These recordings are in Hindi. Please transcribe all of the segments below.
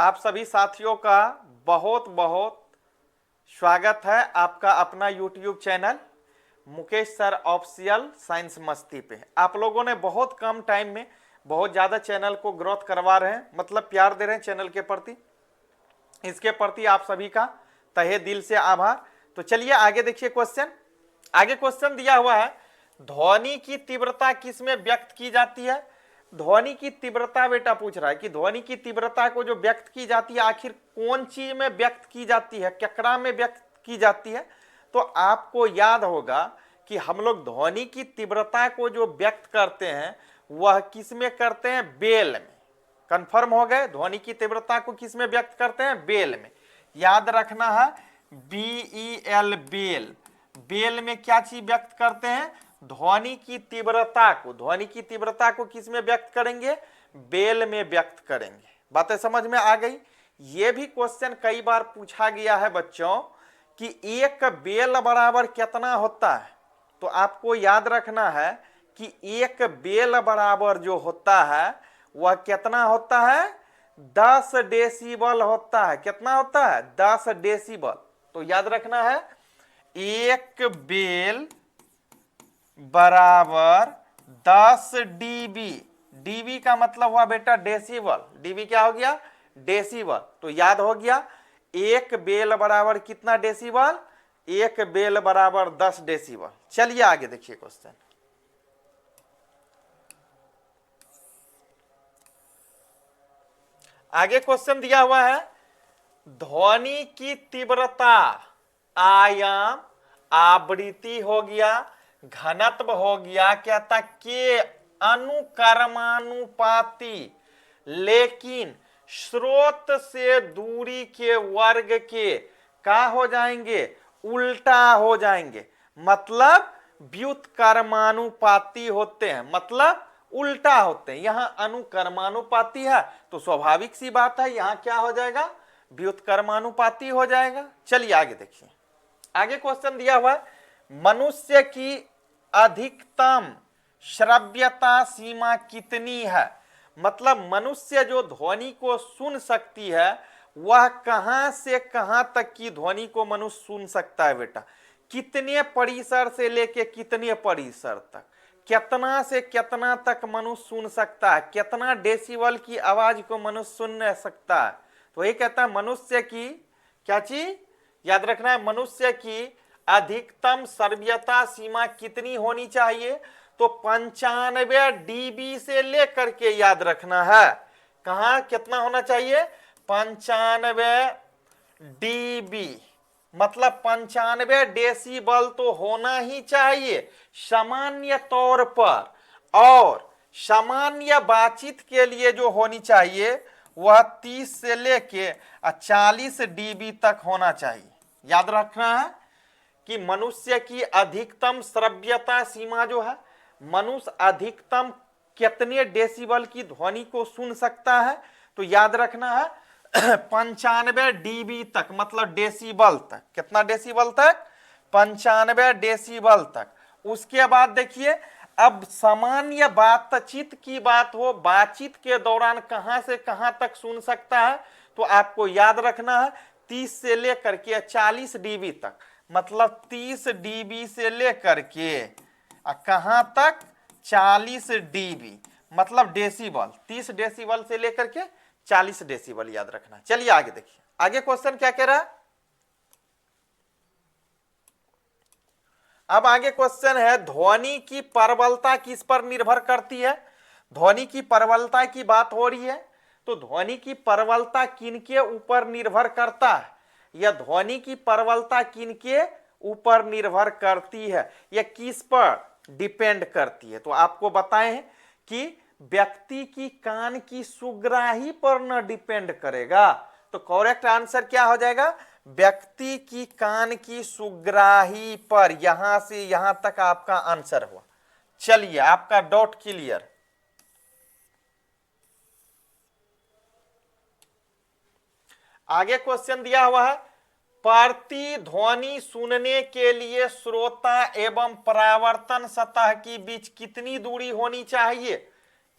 आप सभी साथियों का बहुत बहुत स्वागत है आपका अपना YouTube channel Mukesh sir official science मस्ती पे। आप लोगों ने बहुत कम टाइम में बहुत ज़्यादा चैनल को ग्रोथ करवा रहे हैं, मतलब प्यार दे रहे हैं चैनल के प्रति। इसके प्रति आप सभी का तहे दिल से आभार। तो चलिए आगे देखिए क्वेश्चन। आगे क्वेश्चन दिया हुआ है, ध्वनि की तीव्रता किस में व्यक्त की जाती है। ध्वनि की तीव्रता बेटा पूछ रहा है कि ध्वनि की तीव्रता को जो व्यक्त की जाती है आखिर कौन चीज में व्यक्त की जाती है, केकड़ा में व्यक्त की जाती है। तो आपको याद होगा कि हम लोग ध्वनि की तीव्रता को जो व्यक्त करते हैं वह किस में करते हैं, बेल में। कंफर्म हो गए, ध्वनि की तीव्रता को किस में व्यक्त करते हैं, बेल में। याद रखना है BEL, बेल। बेल में क्या चीज व्यक्त करते हैं, ध्वनि की तीव्रता को। ध्वनि की तीव्रता को किस में व्यक्त करेंगे, बेल में व्यक्त करेंगे। बातें समझ में आ गई। ये भी क्वेश्चन कई बार पूछा गया है बच्चों कि एक बेल बराबर कितना होता है। तो आपको याद रखना है कि एक बेल बराबर जो होता है वह कितना होता है, 10 डेसिबल होता है। कितना होता है, 10 डेसिबल। तो याद रखना है एक बेल बराबर 10 डीबी। डीबी का मतलब हुआ बेटा डेसिबल। डीबी क्या हो गया, डेसिबल। तो याद हो गया एक बेल बराबर कितना डेसिबल, एक बेल बराबर 10 डेसिबल। चलिए आगे देखिए क्वेश्चन। आगे क्वेश्चन दिया हुआ है, ध्वनि की तीव्रता आयाम, आवृत्ति हो गया, घनत्व हो गया, क्या था के अनुक्रमानुपाती, लेकिन स्रोत से दूरी के वर्ग के का हो जाएंगे, उल्टा हो जाएंगे। मतलब व्युत्क्रमानुपाती होते हैं, मतलब उल्टा होते हैं। यहां अनुक्रमानुपाती है तो स्वाभाविक सी बात है यहां क्या हो जाएगा, व्युत्क्रमानुपाती हो जाएगा। चलिए आगे देखिए। आगे क्वेश्चन दिया हुआ है, मनुष्य की अधिकतम श्रव्यता सीमा कितनी है। मतलब मनुष्य जो ध्वनि को सुन सकती है वह कहां से कहां तक की ध्वनि को मनुष्य सुन सकता है बेटा। कितने परिसर से लेके कितने परिसर तक, कितना से कितना तक मनुष्य सुन सकता है, कितना डेसिबल की आवाज को मनुष्य सुन सकता है। तो ये कहता है मनुष्य की क्या चीज, याद रखना है मनुष्य की अधिकतम श्रव्यता सीमा कितनी होनी चाहिए। तो 95 डीबी से लेकर के याद रखना है, कहा कितना होना चाहिए, 95 डीबी। मतलब 95 डेसिबल तो होना ही चाहिए सामान्य तौर पर। और सामान्य बातचीत के लिए जो होनी चाहिए वह 30 से लेके 40 डीबी तक होना चाहिए। याद रखना है कि मनुष्य की अधिकतम श्रव्यता सीमा जो है, मनुष्य अधिकतम कितने डेसिबल की ध्वनि को सुन सकता है। तो याद रखना है 95 डीबी तक, मतलब डेसिबल तक। कितना डेसिबल तक, 95 डेसिबल तक। उसके बाद देखिए, अब सामान्य बातचीत की बात हो, बातचीत के दौरान कहां से कहां तक सुन सकता है। तो आपको याद रखना है 30 से लेकर के 40 डीबी तक। मतलब 30 डीबी से लेकर के कहां तक, 40 डीबी, मतलब डेसिबल। 30 डेसिबल से लेकर के 40 डेसिबल याद रखना। चलिए आगे देखिए। आगे क्वेश्चन क्या कह रहा है, अब आगे क्वेश्चन है, ध्वनि की प्रबलता किस पर निर्भर करती है। ध्वनि की प्रबलता की बात हो रही है, तो ध्वनि की प्रबलता किनके ऊपर निर्भर करता है, यह ध्वनि की प्रबलता किनके ऊपर निर्भर करती है, यह किस पर डिपेंड करती है। तो आपको बताएं कि व्यक्ति की कान की सुग्राही पर न डिपेंड करेगा। तो करेक्ट आंसर क्या हो जाएगा, व्यक्ति की कान की सुग्राही पर। यहां से यहां तक आपका आंसर हुआ। चलिए आपका डाउट क्लियर। आगे क्वेश्चन दिया हुआ है, प्रतिध्वनि सुनने के लिए श्रोता एवं परावर्तन सतह के बीच कितनी दूरी होनी चाहिए।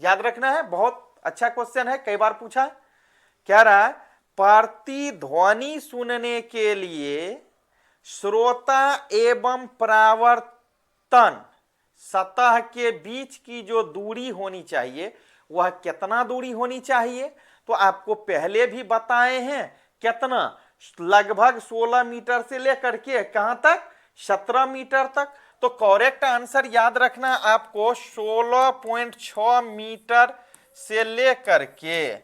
याद रखना है, बहुत अच्छा क्वेश्चन है, कई बार पूछा। कह रहा है प्रतिध्वनि सुनने के लिए श्रोता एवं परावर्तन सतह के बीच की जो दूरी होनी चाहिए वह कितना दूरी होनी चाहिए, तो आपको पहले भी बताए हैं कितना, लगभग 16 मीटर से लेकर के कहां तक, 17 मीटर तक। तो करेक्ट आंसर याद रखना आपको 16.6 मीटर से लेकर के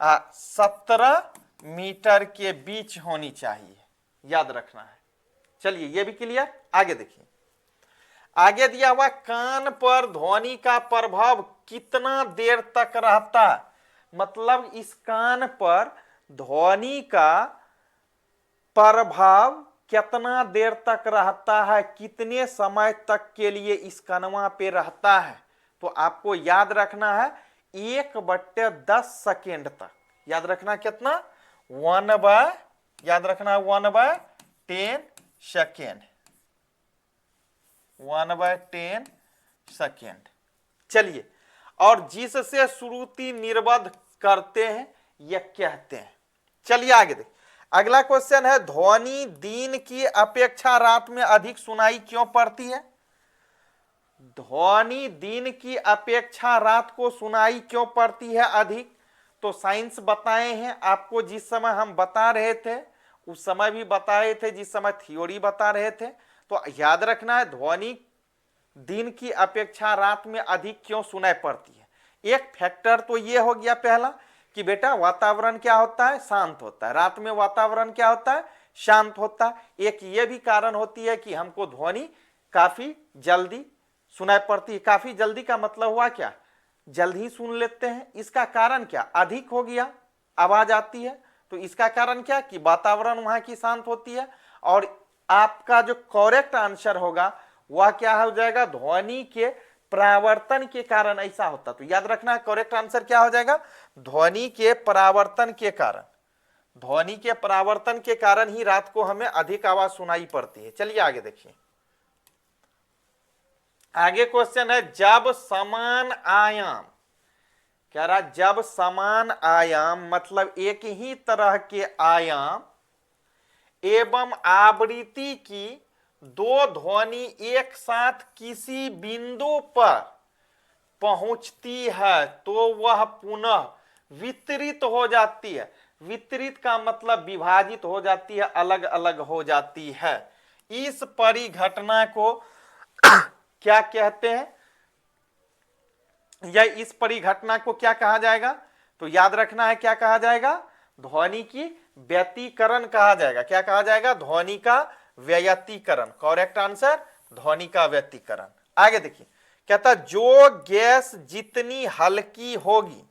17 मीटर के बीच होनी चाहिए, याद रखना है। चलिए ये भी क्लियर। आगे देखिए, आगे दिया हुआ कान पर ध्वनि का प्रभाव कितना देर तक रहता है, मतलब इस कान पर ध्वनि का प्रभाव कितना देर तक रहता है, कितने समय तक के लिए इस कनवा पे रहता है, तो आपको याद रखना है 1/10 सेकेंड तक। याद रखना कितना, 1/10 सेकेंड, 1/10 सेकेंड। चलिए, और जिससे श्रुति निर्बद्ध करते हैं यह कहते हैं। चलिए आगे देख, अगला क्वेश्चन है ध्वनि दिन की अपेक्षा रात में अधिक सुनाई क्यों पड़ती है। ध्वनि दिन की अपेक्षा रात को सुनाई क्यों पड़ती है अधिक, तो साइंस बताए हैं आपको, जिस समय हम बता रहे थे उस समय भी बताए थे, जिस समय थ्योरी बता रहे थे। तो याद रखना है ध्वनि दिन की अपेक्षा रात में अधिक क्यों सुनाई पड़ती है। एक फैक्टर तो ये हो गया पहला कि बेटा वातावरण क्या होता है, शांत होता है, रात में वातावरण क्या होता है, शांत होता है। एक ये भी कारण होती है कि हमको ध्वनि काफी जल्दी सुनाई पड़ती है। काफी जल्दी का मतलब हुआ क्या, जल्द ही सुन लेते हैं। इसका कारण क्या, अधिक हो गया आवाज आती है, तो इसका कारण क्या कि वातावरण वहां की शांत होती है। और आपका जो करेक्ट आंसर होगा वह क्या हो जाएगा, ध्वनि के परावर्तन के कारण ऐसा होता। तो याद रखना है करेक्ट आंसर क्या हो जाएगा, ध्वनि के परावर्तन के कारण। ध्वनि के परावर्तन के कारण ही रात को हमें अधिक आवाज सुनाई पड़ती है। चलिए आगे देखिए, आगे क्वेश्चन है जब समान आयाम, कह रहा जब समान आयाम मतलब एक ही तरह के आयाम एवं आवृत्ति की दो ध्वनि एक साथ किसी बिंदु पर पहुंचती है तो वह पुनः वितरित हो जाती है। वितरित का मतलब विभाजित हो जाती है, अलग अलग हो जाती है। इस परिघटना को क्या कहते हैं, या इस परिघटना को क्या कहा जाएगा, तो याद रखना है क्या कहा जाएगा, ध्वनि की व्यतिकरण कहा जाएगा। क्या कहा जाएगा, ध्वनि का व्यतिकरण। करेक्ट आंसर ध्वनि का व्यतिकरण। आगे देखिए, कहता जो गैस जितनी हल्की होगी,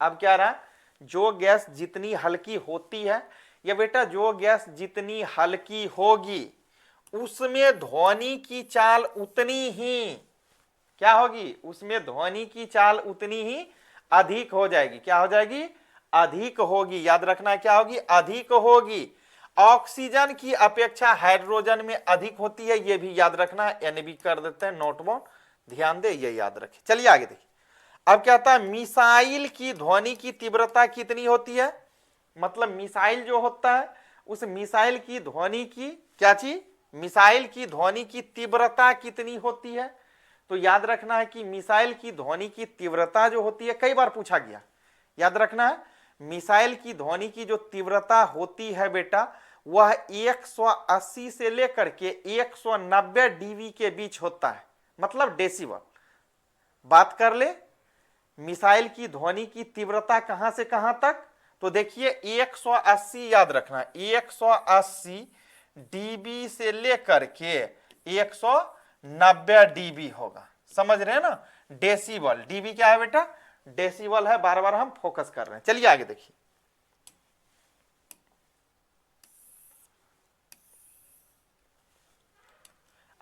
अब क्या रहा, जो गैस जितनी हल्की होती है, या बेटा जो गैस जितनी हल्की होगी उसमें ध्वनि की चाल उतनी ही क्या होगी, उसमें ध्वनि की चाल उतनी ही अधिक हो जाएगी। क्या हो जाएगी, अधिक होगी। याद रखना क्या होगी, अधिक होगी। ऑक्सीजन की अपेक्षा हाइड्रोजन में अधिक होती है, यह भी याद रखना। NB कर देते हैं नोट डाउन, ध्यान दे, ये याद रखें। चलिए आगे देखिए, अब क्या होता है मिसाइल की ध्वनि की तीव्रता कितनी होती है, मतलब मिसाइल जो होता है उस मिसाइल की ध्वनि की क्या चीज, मिसाइल की ध्वनि की तीव्रता कितनी होती है। तो याद रखना है कि मिसाइल की ध्वनि की तीव्रता जो होती है, कई बार पूछा गया, याद रखना है मिसाइल की ध्वनि की जो तीव्रता होती है बेटा वह 180 से लेकर के 190 dB के बीच होता है, मतलब डेसिबल। बात कर ले मिसाइल की ध्वनि की तीव्रता कहां से कहां तक, तो देखिए 180 याद रखना, 180 dB से लेकर के 190 dB होगा। समझ रहे हैं ना, डेसिबल। डीबी क्या है बेटा, डेसिबल है, बार बार हम फोकस कर रहे हैं। चलिए आगे देखिए,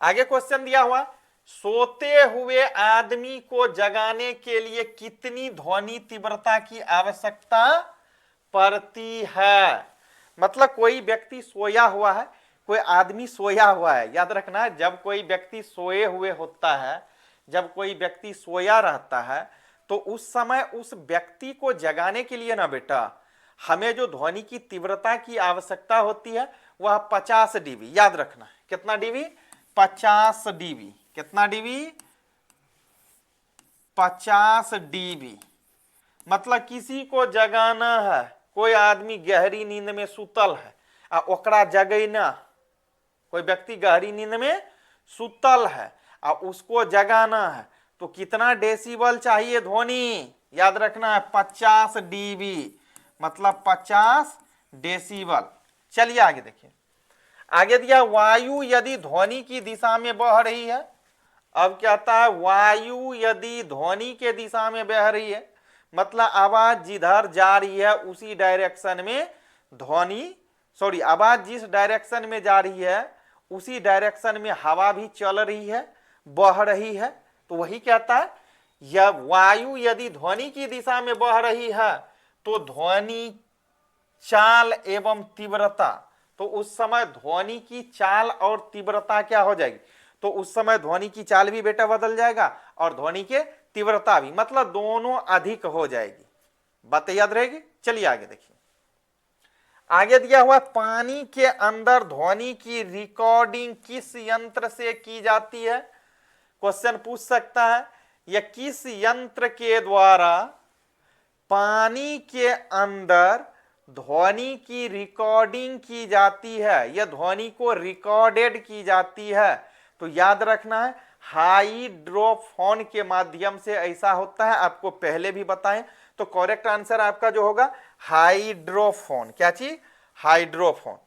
आगे क्वेश्चन दिया हुआ सोते हुए आदमी को जगाने के लिए कितनी ध्वनि तीव्रता की आवश्यकता पड़ती है। मतलब कोई व्यक्ति सोया हुआ है, कोई आदमी सोया हुआ है। याद रखना जब कोई व्यक्ति सोए हुए होता है, जब कोई व्यक्ति सोया रहता है तो उस समय उस व्यक्ति को जगाने के लिए ना बेटा हमें जो ध्वनि की तीव्रता की आवश्यकता होती है वह 50 डीबी, याद रखना है। कितना डीबी? 50 डीबी। कितना डीबी? 50 डीबी। मतलब किसी को जगाना है, कोई आदमी गहरी नींद में सुतल है आ ओकरा जगैना, कोई व्यक्ति गहरी नींद में सुतल है आ उसको जगाना है, तो कितना डेसिबल चाहिए ध्वनि? याद रखना है 50 डीबी, मतलब 50 डेसिबल। चलिए आगे देखिए। आगे दिया वायु यदि ध्वनि की दिशा में बह रही है। अब कहता है वायु यदि ध्वनि के दिशा में बह रही है, मतलब आवाज जिधर जा रही है उसी डायरेक्शन में ध्वनि, सॉरी, आवाज जिस डायरेक्शन में जा रही है उसी डायरेक्शन में हवा भी चल रही है, बह रही है। तो वही कहता है यह वायु यदि ध्वनि की दिशा में बह रही है तो ध्वनि चाल एवं तीव्रता, तो उस समय ध्वनि की चाल और तीव्रता क्या हो जाएगी? तो उस समय ध्वनि की चाल भी बेटा बदल जाएगा और ध्वनि के तीव्रता भी, मतलब दोनों अधिक हो जाएगी। बात याद रहेगी। चलिए आगे देखिए। आगे दिया हुआ पानी के अंदर ध्वनि की रिकॉर्डिंग किस यंत्र से की जाती है? क्वेश्चन पूछ सकता है यह किस यंत्र के द्वारा पानी के अंदर ध्वनि की रिकॉर्डिंग की जाती है, यह ध्वनि को रिकॉर्डेड की जाती है। तो याद रखना है हाइड्रोफोन के माध्यम से ऐसा होता है, आपको पहले भी बताएं। तो करेक्ट आंसर आपका जो होगा हाइड्रोफोन। क्या चीज? हाइड्रोफोन।